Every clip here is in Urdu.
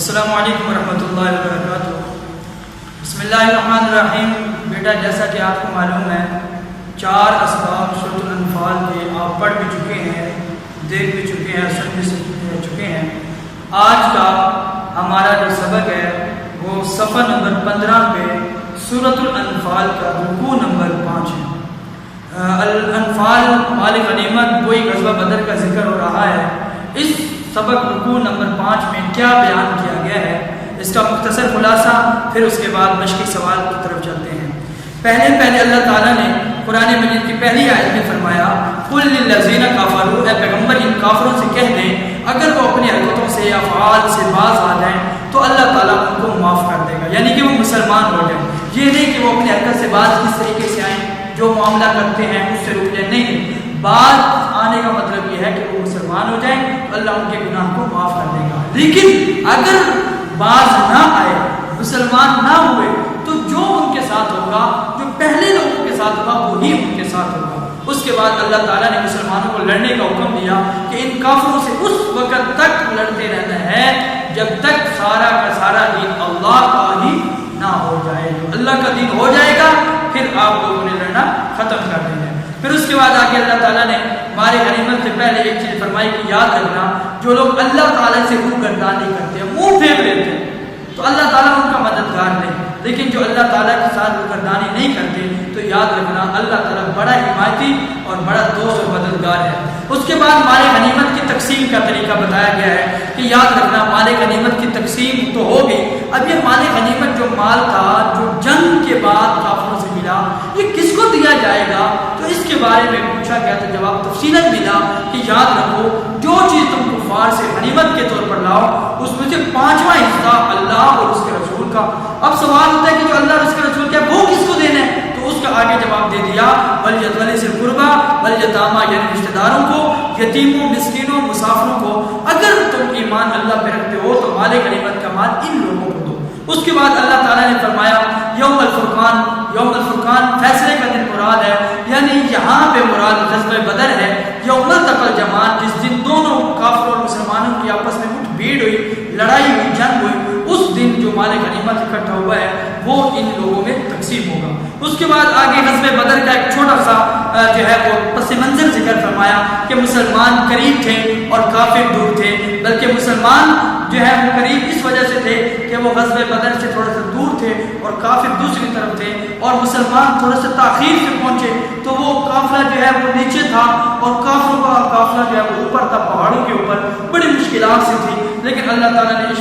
السلام علیکم ورحمۃ اللہ وبرکاتہ۔ بسم اللہ الرحمن الرحیم۔ بیٹا جیسا کہ آپ کو معلوم ہے 4 اسباب سورۃ الانفال کے آپ پڑھ بھی چکے ہیں، دیکھ بھی چکے ہیں، سن بھی چکے ہیں۔ آج کا ہمارا جو سبق ہے وہ صفحہ نمبر 15 پہ سورۃ الانفال کا رکوع نمبر 5 ہے۔ الانفال مال غنیمت وہی غزوہ بدر کا ذکر ہو رہا ہے۔ اس سبق رکوع نمبر 5 میں کیا بیان کیا گیا ہے اس کا مختصر خلاصہ، پھر اس کے بعد مشقی سوال کی طرف چلتے ہیں۔ پہلے اللہ تعالیٰ نے قرآن مجید کی پہلی آیت میں فرمایا قل للذین کفروا، اے پیغمبر ان کافروں سے کہہ دیں اگر وہ اپنی حرکتوں سے یا افعال سے باز آ جائیں تو اللہ تعالیٰ ان کو معاف کر دے گا، یعنی کہ وہ مسلمان ہو جائیں۔ یہ نہیں کہ وہ اپنی حرکت سے باز کس طریقے سے آئیں، جو معاملہ کرتے ہیں اس سے رک جائیں، نہیں، بعد آنے کا مطلب یہ ہے کہ وہ مسلمان ہو جائیں تو اللہ ان کے گناہ کو معاف کر دے گا۔ لیکن اگر باز نہ آئے، مسلمان نہ ہوئے، تو جو ان کے ساتھ ہوگا، جو پہلے لوگوں کے ساتھ ہوگا وہی ان کے ساتھ ہوگا۔ اس کے بعد اللہ تعالیٰ نے مسلمانوں کو لڑنے کا حکم دیا کہ ان کافروں سے اس وقت تک لڑتے رہنا ہے جب تک سارا کا سارا دین اللہ کا ہی نہ ہو جائے۔ جو اللہ کا دین ہو جائے گا پھر آپ لوگوں نے لڑنا ختم کر دینا ہے۔ پھر اس کے بعد آگے اللہ تعالیٰ نے ہمارے غنیمت سے پہلے ایک چیز فرمائی کہ یاد رکھنا جو لوگ اللہ تعالیٰ سے روگردانی کرتے ہیں، منہ پھیر لیتے ہیں، تو اللہ تعالیٰ ان کا مددگار نہیں، لیکن جو اللہ تعالیٰ کے ساتھ روگردانی نہیں کرتے تو یاد رکھنا اللہ تعالیٰ بڑا حمایتی اور بڑا دوست اور مددگار ہے۔ اس کے بعد مال غنیمت کی تقسیم کا طریقہ بتایا گیا ہے کہ یاد رکھنا مال غنیمت کی تقسیم تو ہوگی، اب یہ مال غنیمت جو مال تھا جو جنگ کے بعد کافروں سے ملا یہ کس کو دیا جائے گا، تو اس کے بارے میں پوچھا گیا تو جواب تفصیلاً ملا کہ یاد رکھو جو چیز تم کفار سے غنیمت کے طور پر لاؤ اس میں سے 5واں حصہ اللہ اور اس کے رسول کا۔ اب سوال ہوتا ہے کہ جو اللہ اور اس کے رسول کیا وہ کس کو دینا ہے، تو اس کا آگے جواب دے دیا وَلِذِي الْقُرْبَى وَالْيَتَامَى، یعنی رشتہ داروں کو، یتیموں، مسکینوں، مسافروں کو۔ اگر تم ایمان اللہ پہ رکھتے ہو تو مال غنیمت کا مال ان لوگوں کو دو۔ اس کے بعد اللہ تعالیٰ نے فرمایا یوم الفرقان فیصلے کا دن مراد ہے، یعنی یہاں پہ مراد غزوہ بدر ہے۔ یوم التقى الجمعان، جس دن دونوں کافروں اور مسلمانوں کی آپس میں مٹھ بھیڑ ہوئی، لڑائی ہوئی، جنگ ہوئی، اس دن جو مال غنیمت اکٹھا ہوا ہے وہ ان لوگوں میں تقسیم ہوگا۔ اس کے بعد آگے غزوہ بدر کا ایک چھوٹا سا جو ہے وہ پس منظر ذکر فرمایا کہ مسلمان قریب تھے اور کافر دور تھے، بلکہ مسلمان جو ہے وہ قریب اس وجہ سے تھے کہ وہ غزوہ بدر سے تھوڑا سا دور تھے اور کافر دوسری طرف تھے، اور مسلمان تھوڑا سا تاخیر سے پہنچے تو وہ قافلہ جو ہے وہ نیچے تھا اور کافروں کا قافلہ جو ہے وہ اوپر تھا، پہاڑوں کے اوپر، بڑی مشکلات سے تھی، لیکن اللہ تعالیٰ نے اس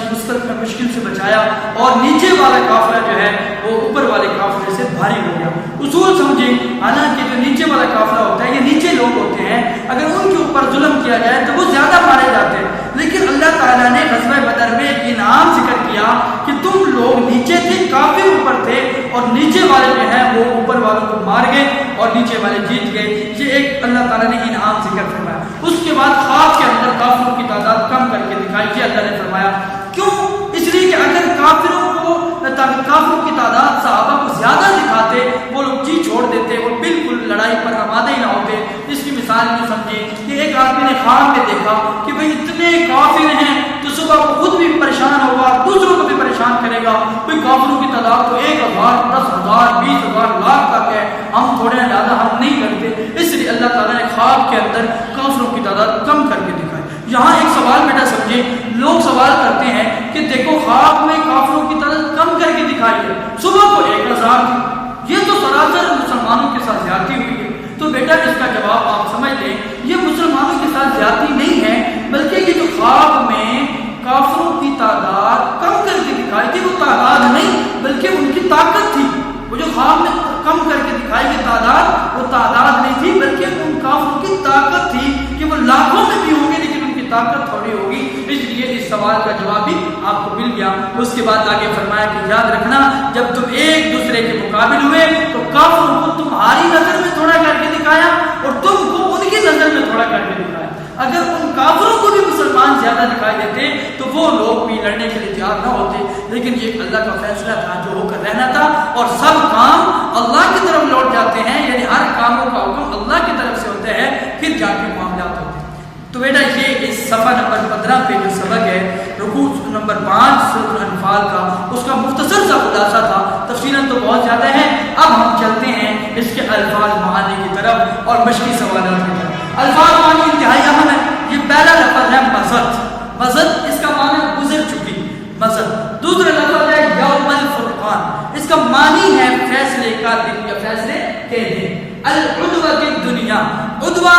مشکل سے بچایا اور نیچے والا قافلہ جو ہے وہ اوپر والے قافلے سے بھاری ہو گیا۔ اصول سمجھے، حالانکہ جو نیچے والا قافلہ ہوتا ہے یہ نیچے لوگ ہوتے ہیں، اگر ان کے اوپر ظلم کیا جائے تو وہ زیادہ مارے جاتے ہیں، لیکن اللہ تعالیٰ نے غزوہ بدر میں ایک انعام ذکر کیا کہ تم لوگ نیچے تھے، کافر اوپر تھے، اور نیچے والے جو ہے وہ اوپر والوں کو مار گئے اور نیچے والے جیت گئے۔ یہ ایک اللہ تعالیٰ نے انعام ذکر فرمایا۔ اس کے بعد خواب کے اندر کافروں کی تعداد کم کر کے دکھائی کہ اللہ نے فرمایا کیوں؟ اس لیے کہ اگر کافروں کی تعداد صحابہ کو زیادہ دکھاتے وہ لوگ جی چھوڑ دیتے اور بالکل لڑائی پر آمادہ ہی نہ ہوتے۔ اس کی مثال یہ سمجھے کہ ایک آدمی نے خواب میں دیکھا کہ بھئی اتنے کافر ہیں تو صبح وہ خود بھی پریشان ہوگا، دوسروں کو بھی پریشان کرے گا، کوئی کافروں کی تعداد تو 1000، 10,000، 20,000، لاکھ تک ہے، ہم تھوڑے زیادہ ہم نہیں کرتے۔ اس لیے اللہ تعالیٰ نے خواب کے اندر کافروں کی تعداد کم کر کے دکھائی۔ یہاں ایک سوال بیٹا سمجھے، لوگ سوال کرتے ہیں کہ دیکھو خواب میں کافروں کی تعداد کم کر کے دکھائی ہے، صبح کو 1000 تھی، یہ تو سراسر مسلمانوں کے ساتھ زیادتی ہوئی ہے۔ تو بیٹا اس کا جواب آپ سمجھ لیں، یہ مسلمانوں کے ساتھ زیادتی نہیں ہے، بلکہ یہ جو خواب میں کافروں کی تعداد کم کر کے دکھائی تھی وہ تعداد نہیں بلکہ ان کی طاقت تھی۔ وہ جو خواب میں کم کر کے دکھائی گئی تعداد وہ تعداد نہیں تھی بلکہ ان کافروں کی طاقت تھی کہ وہ لاکھوں میں بھی ہوں گے لیکن ان کی طاقت تھوڑی ہوگی۔ اس لیے اس سوال کا جواب بھی آپ کو مل گیا۔ اس کے بعد آگے فرمایا کہ یاد رکھنا جب تم ایک دوسرے کے مقابل ہوئے تو کافروں کو تمہاری نظر میں تھوڑا کر کے دکھایا اور تم کو ان کی نظر میں تھوڑا کر کے دکھایا۔ اگر ان کافروں کو بھی مسلمان زیادہ دکھائی دیتے تو وہ لوگ بھی لڑنے کے لیے تیار نہ ہوتے، لیکن یہ اللہ کا فیصلہ تھا جو ہو کر رہنا تھا، اور سب کام اللہ کی طرف لوٹ جاتے ہیں، یعنی ہر کاموں کا حکم اللہ کی طرف سے ہوتا ہے، پھر جا کے معاملات ہوتے ہیں۔ تو بیٹا یہ اس صفحہ نمبر 15 پہ جو سبق ہے رکوع نمبر 5 سورۃ الانفال کا، اس کا مختصر سا خلاصہ تھا، تفصیلاً تو بہت زیادہ ہے۔ اب ہم چلتے ہیں اس کے الفاظ معانی کی طرف اور مشقی سوالات کی طرف۔ الفاظ معانی انتہائی اہم ہے۔ یہ پہلا لفظ ہے مزد، مزد اس کا معنی گزر چکی، مزد۔ دوسرا لفظ ہے یوم الفرقان، اس کا معنی ہے فیصلے کا دن یا فیصلے کے دن۔ العدوۃ الدنیا، عدوہ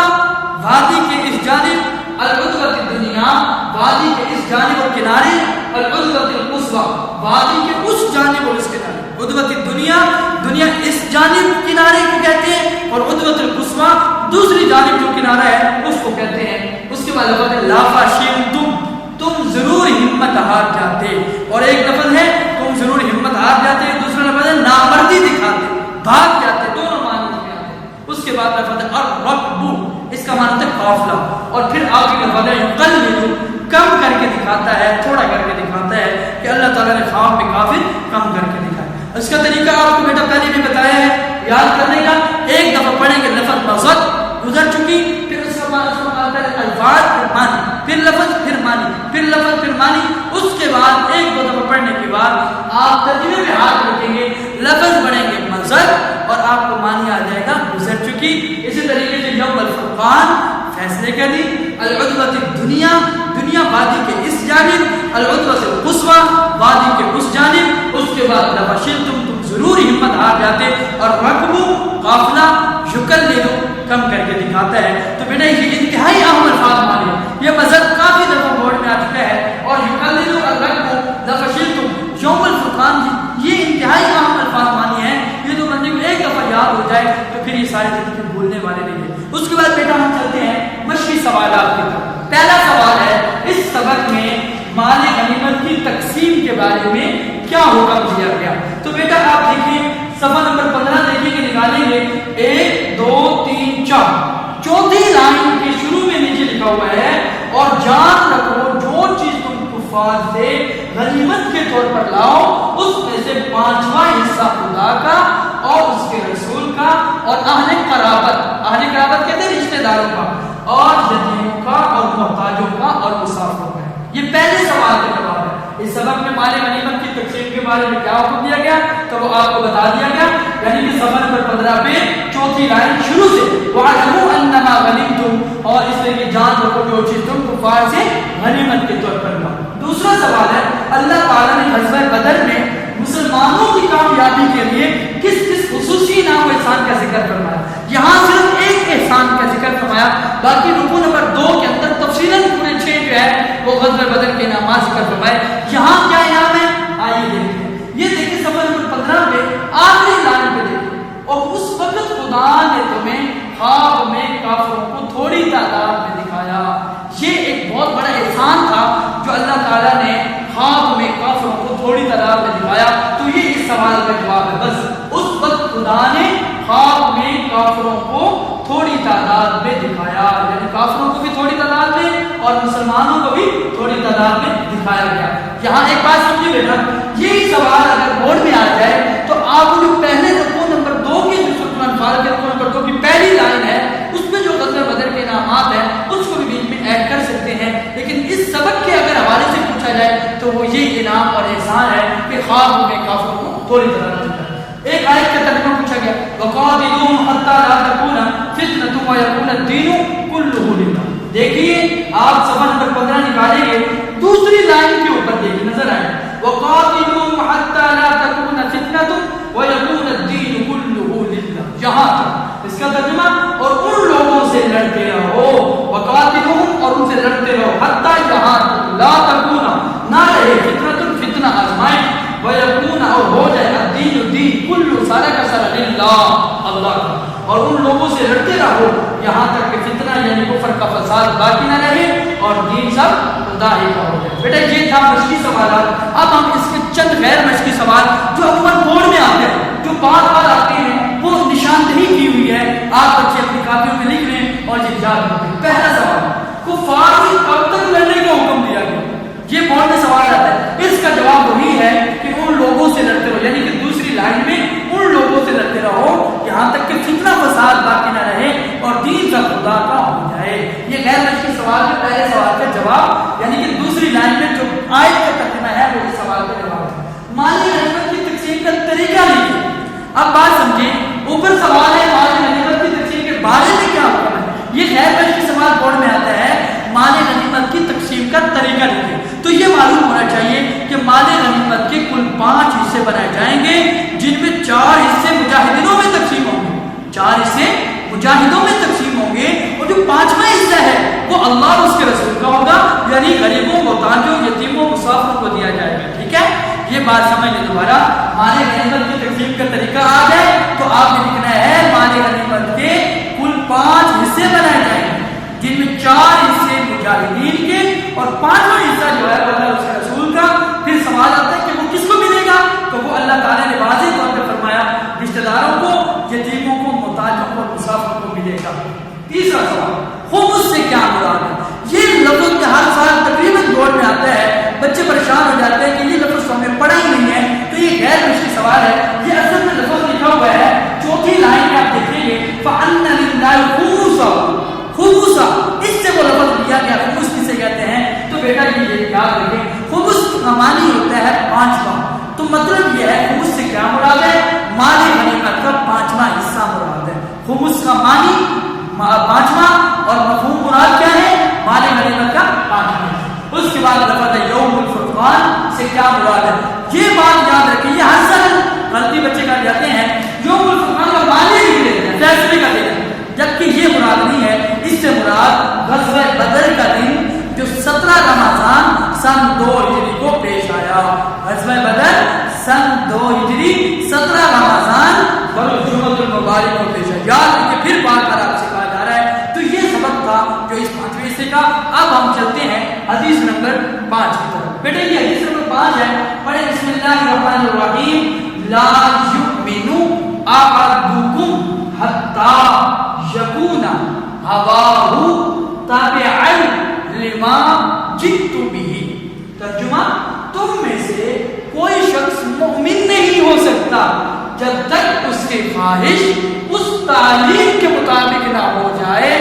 وادی کے اس جانب، العدوۃ الدنیا وادی کے اس جانب اور کنارے، العدوۃ القصویٰ وادی کے اس جانب اور اس کنارے۔ عدوۃ الدنیا، دنیا اس جانب کنارے کو کہتے ہیں، اور عدوۃ القصویٰ دوسری جانب جو کنارہ ہے اس کو کہتے ہیں۔ اس کے بعد لفظ ہے لا فاشلتم، تم ضرور ہمت ہار جاتے، اور ایک لفظ ہے تم ضرور ہمت ہار جاتے، دوسرا لفظ ہے نامردی دکھاتے، بھاگ جاتے، دونوں معنی میں آتے ہیں۔ اس کے بعد لفظ ہے الرکب، اس کا معنی ہے قافلہ، اور پھر آگے لفظ ہے یقلل، کم کر کے دکھاتا ہے، تھوڑا کر کے دکھاتا ہے کہ اللہ تعالیٰ نے خواب میں کافی کم کر کے دکھایا۔ اس کا طریقہ آپ کو بیٹا پہلے بھی بتایا ہے یاد کرنے کا۔ ایک دفعہ پڑھیں گے لفظ مزد گزر چکی، پھر اس کا معنی الفاظ، پھر معنی، پھر لفظ، پھر معنی، پھر لفظ، پھر معنی۔ اس کے بعد ایک دو دفعہ پڑھنے کے بعد آپ ترجمے میں ہاتھ رکھیں گے، لفظ پڑھیں گے مزد، اور آپ کو معنی آ جائے گا گزر چکی۔ اسی طریقے سے یوم الفرقان فیصلے کا دن، العدوۃ الدنیا دنیا وادی کے اس جانب، العدوۃ القصویٰ وادی کے اس جانب۔ اس کے بعد لفشلتم، تم ضرور ہمت ہار جاتے، اور رکبو قافلہ، یقلل کم کر کے دکھاتا ہے۔ تو بیٹا یہ انتہائی اہم الفاظ مانے، یہ مزد کافی دفعہ بورڈ میں آ چکا ہے، اور یقلل اور رکبو لفشلتم یوم الفرقان یہ انتہائی اہم الفاظ مانی ہے۔ یہ تو بندے کو ایک دفعہ یاد ہو جائے تو پھر یہ سارے زندگی بھولنے والے نہیں ہیں۔ اس کے بعد بیٹا ہم چلتے ہیں مشقی سوالات کی طرف۔ پہلا سوال ہے اس سبق میں مال غنیمت کی تقسیم کے بارے میں کیا حکم دیا گیا؟ تو بیٹا آپ دیکھیں صفحہ نمبر 15 دیکھیں گے، نکالیں گے 1 2 3 4، چوتھی لائن کے شروع میں نیچے لکھا ہوا ہے اور جان رکھو جو چیز تم کفار سے غنیمت کے طور پر لاؤ اس میں سے 5واں حصہ خدا کا اور اس کے رسول کا اور اہل قرابت کہتے ہیں رشتہ داروں کا، اور یتیموں کا اور محتاجوں کا اور مسافروں کا۔ یہ پہلے سوال کا جواب ہے۔ اس سبق میں مال غنیمت کی تقسیم کے بارے میں کیا حکم دیا گیا تو وہ آپ کو بتا دیا گیا، یعنی کہ صفحہ نمبر 15 پہ چوتھی لائن شروع سے وَاعْلَمُوا أَنَّمَا غَنِمْتُمْ، اور اس لیے کہ جان رکھو جو چیز تم کفار سے غنیمت کے طور پر لاؤ۔ دوسرا سوال ہے اللہ تعالیٰ نے غزوہ بدر میں مسلمانوں کی کامیابی کے لیے کس کس خصوصی انعام و احسان کا ذکر فرمایا؟ یہاں صرف ایک احسان کا ذکر فرمایا، باقی رکوع نمبر 2 کے اندر تفصیلاً پورے 6 جو ہے وہ غزوہ بدر کے انعامات ذکر فرمائے۔ یہاں کیا انعام ہے آئیے دیکھتے ہیں۔ یہ دیکھیں صفحہ نمبر 15 پہ آخری لائن پہ دیکھیں، اور اس وقت خدا نے تمہیں خواب میں کافروں کو تھوڑی تعداد میں دکھایا۔ یہ ایک بہت بڑا احسان تھا جو اللہ تعالیٰ نے خواب میں کافروں کو تھوڑی تعداد میں دکھایا۔ تو یہ اس سوال کا جواب ہے، بس اس وقت خدا نے خواب میں کافروں کو تھوڑی تعداد میں دکھایا، یعنی کافروں کو بھی تھوڑی تعداد میں اور مسلمانوں کو بھی تھوڑی تعداد میں دکھایا گیا۔ یہاں ایک بات سمجھیے بیٹا، یہی سوال اگر بورڈ میں آ جائے تو آپ جو پہلے رکوع نمبر 2 کے جو سورۃ الانفال کے رکوع نمبر 2 کی پہلی لائن ہے اس میں جو غزوہ بدر کے انعامات ہیں اس کو بھی بیچ میں ایڈ کر سکتے ہیں، لیکن اس سبق کے اگر حوالے سے پوچھا جائے تو وہ یہ انعام اور احسان ہے کہ خواب میں کافروں کو تھوڑی تعداد میں دکھایا۔ ایک آیت کا ترجمہ پوچھا گیا وَقَاتِلُوهُمْ حَتَّى لَا تَكُونَ فِتْنَةٌ وَيَكُونَ الدِّينُ كُلُّهُ لِلَّهِ۔ دیکھیے آپ صفحہ نمبر 15 نکالیں گے، دوسری لائن کے اوپر دیکھیے نظر آئے وَقَاتِلُوهُمْ حَتَّى لَا تَكُونَ فِتْنَةٌ وَيَكُونَ الدِّينُ كُلُّهُ لِلَّهِ، یہاں تک اس کا ترجمہ، اور ان لوگوں سے لڑتے رہو، وَقَاتِلُوهُمْ اور ان سے لڑتے رہو، حتیٰ یہاں تک لا تَكُونَ نہ رہے فِتْنَةٌ فتنہ آزمائش، وَيَكُونَ اور ہو جائے الدین دین کلو سارا کا سارا للہ اللہ کا، اور ان لوگوں سے لڑتے رہو یہاں تک کہ فتنہ یعنی کفر کا فساد باقی نہ رہے اور دین سب خدا ہی کا ہو جائے۔ بیٹا یہ تھا مشقی سوالات۔ اب ہم اس کے چند غیر مشقی سوال جو عموماً بورڈ میں آتے ہیں، جو بار بار آتے ہیں، وہ نشاندہی کی ہوئی ہے، آپ بچے اپنی کاپیوں میں لکھ لیں اور یہ یاد رکھیں۔ پہلا سوال، کفار سے کب تک لڑنے کا حکم دیا گیا؟ یہ بورڈ میں سوال آتا ہے، اس کا جواب وہی ہے کہ ان لوگوں سے لڑتے رہو، یعنی کہ دوسری لائن میں ان لوگوں سے لڑتے رہو یہاں تک کہ فتنہ فساد باقی نہ رہے اور دین کا خدا کا ہو جائے۔ یہ غیر مشقی سوال سوال میں پہلے سوال کا جواب، یعنی کہ دوسری لائن میں جو آیت کا ترجمہ ہے وہ اس سوال کا جواب ہے۔ مالی غنیمت کی تقسیم کا طریقہ لکھیے۔ اب بات سمجھیں، اوپر سوال ہے مالی غنیمت کی تقسیم کے بارے میں کیا حکم ہے، یہ غیر بشری سوال بورڈ میں آتا ہے، مال غنیمت کی تقسیم کا طریقہ لکھیں۔ تو یہ معلوم ہونا چاہیے کہ مال غنیمت کے کل 5 حصے بنائے جائیں گے، جن میں 4 حصے مجاہدینوں میں تقسیم ہوں گے، 4 حصے مجاہدوں میں تقسیم ہوں گے، اور جو 5واں حصہ ہے وہ اللہ اور اس کے رسول کا ہوگا، یعنی غریبوں، محتاجوں، یتیموں، مسافروں کو دیا جائے گا۔ ٹھیک ہے، یہ بات سمجھ لیں دوبارہ۔ مال غنیمت کی تقسیم کا طریقہ آ جائے تو آپ نے لکھنا ہے مال غنیمت کے کل 5 حصے بنائے جائیں گے، جن میں 4 حصے مجاہدین کے اور 5واں حصہ جو ہے وہ اللہ اس کے رسول کا۔ پھر سوال آتا ہے کہ وہ کس کو ملے گا، تو وہ اللہ تعالیٰ نے واضح طور پہ فرمایا رشتہ داروں کو، یتیموں کو، محتاجوں کو، مسافروں کو ملے گا۔ تیسرا سوال، خمس سے کیا مراد ہے؟ یہ لفظ میں ہر سال تقریباً بورڈ میں آتا ہے، بچے پریشان ہو جاتے ہیں کہ یہ لفظ تو ہمیں پڑھا ہی نہیں ہے، تو یہ غیر بشری سوال ہے۔ یہ اصل میں لفظ لکھا ہوا ہے 4تھی لائن میں، آپ دیکھیں گے فَأَنَّ لِلَّهِ خُمُسَ، اس سے وہ لفظ لیا گیا۔ خمس کسے کہتے ہیں؟ تو بیٹا یہ یاد رکھیں، خمس کا معنی ہوتا ہے 5واں۔ تو مطلب یہ ہے خمس سے کیا مراد ہے؟ مال غنیمت کا 5واں حصہ مراد ہے۔ خمس کا معنی 5واں، اور مفہوم مراد کیا ہے؟ مال غنیمت کا 5واں۔ اس کے بعد لفظ ہے یوم الفرقان سے کیا مراد ہے؟ یہ بات یاد رکھیں، یہ ہر سال غلطی بچے کر جاتے ہیں، یوم الفرقان کا معنی لکھ دیتے ہیں، فیصلے کا دیتے ہیں، جبکہ یہ مراد نہیں ہے۔ اس سے مراد غزوہ بدر کا دن جو 17 رمضان سن 2 ہجری کو پیش آیا۔ غزوہ بدر سن 2 ہجری 17 رمضان برجمعۃ المبارک کو پیش آیا۔ یاد رکھیں، پھر بار بار آپ سے کہا جا رہا ہے۔ تو یہ سبق تھا جو اس 5ویں حصے کا۔ اب ہم چلتے ہیں حدیث نمبر 5 کی طرف۔ بیٹے یہ حدیث نمبر 5 ہے، پڑھیں بسم اللہ الرحمن الرحیم۔ لا یؤمن احدکم حتی یکون ہواہ تابعا لما جئت بہ۔ ترجمہ، تم میں سے کوئی شخص مومن نہیں ہو سکتا جب تک اس کی خواہش اس تعلیم کے مطابق نہ ہو جائے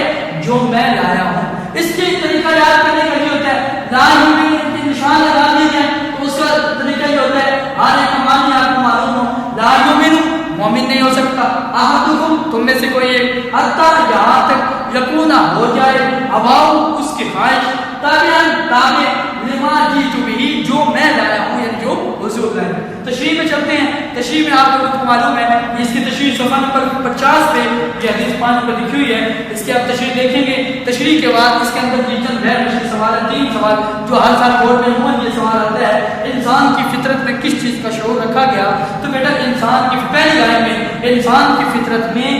جو میں لایا ہوں۔ اس کے طریقہ یاد کرنے کا یہ ہوتا ہے، لا یؤمن کے نشان لگا دیے جائیں تو اس کا طریقہ یہ ہوتا ہے، آنے کا معنی آپ کو معلوم ہو، لا یؤمن مومن نہیں ہو سکتا، احدکم تم میں سے کوئی ایک، حتی یہاں تک، یکون ہو جائے، ہواؤ اس کی خواہش، تابعا تابع، لما جئت بہ جو میں لایا ہوں، یعنی جو حضور لائے۔ تشریح میں چلتے ہیں۔ تشریح میں آپ لوگوں کو معلوم ہے اس کی تشریح صفحہ نمبر 50 پہ یہ حدیث 5 پر لکھی ہوئی ہے، اس کی آپ تشریح دیکھیں گے۔ تشریح کے بعد اس کے اندر چند غیر بشری سوال ہیں، 3 سوال جو ہر سال بورڈ میں عموماً یہ سوال آتا ہے، انسان کی فطرت میں کس چیز کا شعور رکھا گیا؟ تو بیٹا انسان کی پہلی لائن میں انسان کی فطرت میں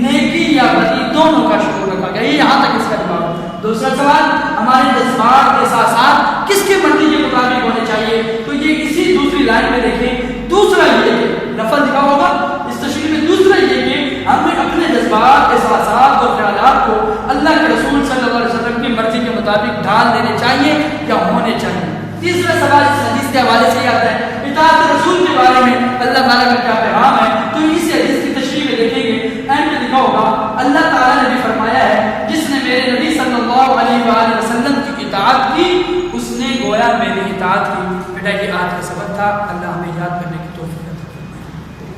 نیکی یا بدی دونوں کا شعور رکھا گیا، یہ یہاں تک اس کا جواب۔ دوسرا سوال، ہمارے جذبات احساسات کس کے مرضی کے مطابق ہونے چاہیے؟ تو یہ اسی دوسری لائن میں دیکھیں۔ دوسرا یہ کہ لفظ لکھا ہوگا اس تشریح میں، دوسرا یہ کہ ہمیں اپنے جذبات احساسات اور خیالات کو اللہ کے رسول صلی اللہ علیہ وسلم کی مرضی کے مطابق ڈھال دینے چاہیے یا ہونے چاہیے۔ تیسرا سوال اس حدیث کے حوالے سے آتا ہے، اطاعت رسول کے بارے میں اللہ تعالیٰ کا کیا پیغام ہے؟ تو اس حدیث کی تشریح میں دیکھیں گے، اینڈ میں لکھا ہوگا اللہ تعالیٰ نے بھی فرمایا ہے جس نے میرے نبی صلی اللہ علیہ وآلہ وسلم کی اطاعت کی اس نے گویا میری اطاعت کی۔ بیٹا یہ آج کا سبق تھا، اللہ ہمیں یاد کرنے کی توفیق عطا